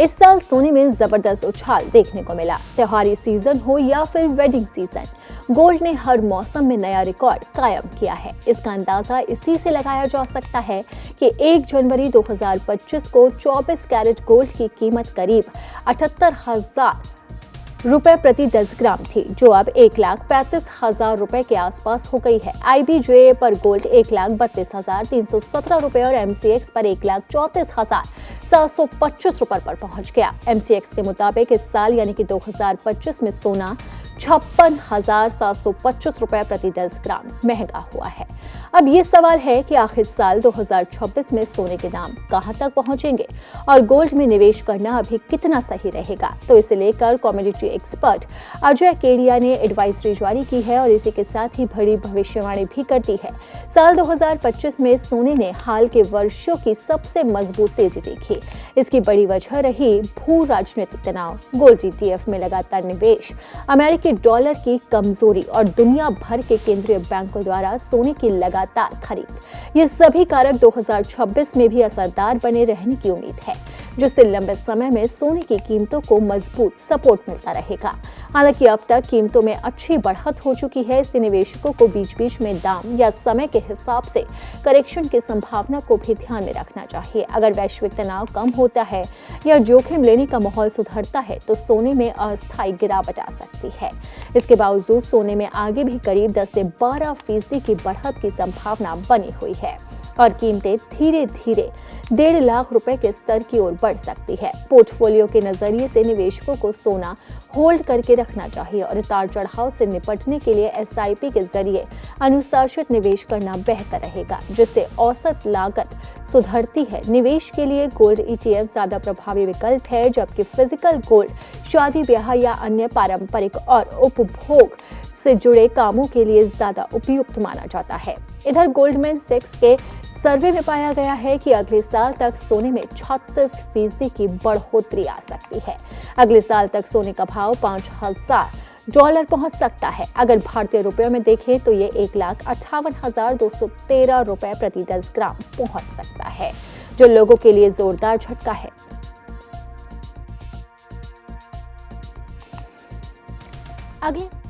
इस साल सोने में जबरदस्त उछाल देखने को मिला। त्योहारी सीजन हो या फिर वेडिंग सीजन, गोल्ड ने हर मौसम में नया रिकॉर्ड कायम किया है। इसका अंदाजा इसी से लगाया जा सकता है कि 1 जनवरी 2025 को 24 कैरेट गोल्ड की कीमत करीब 78,000 रुपए प्रति 10 ग्राम थी, जो अब 1,35,000 रुपए के आसपास हो गई है। IBJ पर गोल्ड 1,32,317 रुपए और MCX पर 1,34,725 रुपए पर पहुंच गया। MCX के मुताबिक इस साल यानी कि 2025 में सोना 56,725 रुपए प्रति 10 ग्राम महंगा हुआ है। अब ये सवाल है कि आखिर साल 2026 में सोने के दाम कहां तक पहुंचेंगे और गोल्ड में निवेश करना अभी कितना सही रहेगा। तो इसे लेकर कमोडिटी एक्सपर्ट अजय केडिया ने एडवाइजरी जारी की है और इसी के साथ ही बड़ी भविष्यवाणी भी करती है। साल 2025 में सोने ने हाल के वर्षों की सबसे मजबूत तेजी देखी। इसकी बड़ी वजह रही भू राजनीतिक तनाव, गोल्ड ETF में लगातार निवेश, अमेरिकी डॉलर की कमजोरी और दुनिया भर के केंद्रीय बैंकों द्वारा सोने की लगातार खरीद। ये सभी कारक 2026 में भी असरदार बने रहने की उम्मीद है, जिससे लंबे समय में सोने की कीमतों को मजबूत सपोर्ट मिलता रहेगा। हालांकि अब तक कीमतों में अच्छी बढ़त हो चुकी है, इसलिए निवेशकों को बीच बीच में दाम या समय के हिसाब से करेक्शन की संभावना को भी ध्यान में रखना चाहिए। अगर वैश्विक तनाव कम होता है या जोखिम लेने का माहौल सुधरता है तो सोने में अस्थायी गिरावट आ सकती है। इसके बावजूद सोने में आगे भी करीब 10 से 12% की बढ़त की संभावना बनी हुई है और कीमतें धीरे धीरे 1.5 लाख रुपए के स्तर की ओर बढ़ सकती है। पोर्टफोलियो के नजरिए से निवेशकों को सोना होल्ड करके रखना चाहिए और उतार चढ़ाव से निपटने के लिए SIP के जरिए अनुशासित निवेश करना बेहतर रहेगा, जिससे औसत लागत सुधरती है। निवेश के लिए गोल्ड ETF ज्यादा प्रभावी विकल्प है, जबकि फिजिकल गोल्ड शादी ब्याह या अन्य पारंपरिक और उपभोग से जुड़े कामों के लिए ज्यादा उपयुक्त माना जाता है। इधर गोल्डमैन सैक्स के सर्वे में पाया गया है कि अगले साल तक सोने में 36% की बढ़ोतरी आ सकती है। अगले साल तक सोने का भाव $5,000 पहुंच सकता है। अगर भारतीय रुपयों में देखें तो ये 1,58,213 रुपए प्रति 10 ग्राम पहुंच सकता है, जो लोगों के लिए जोरदार झटका है। अगले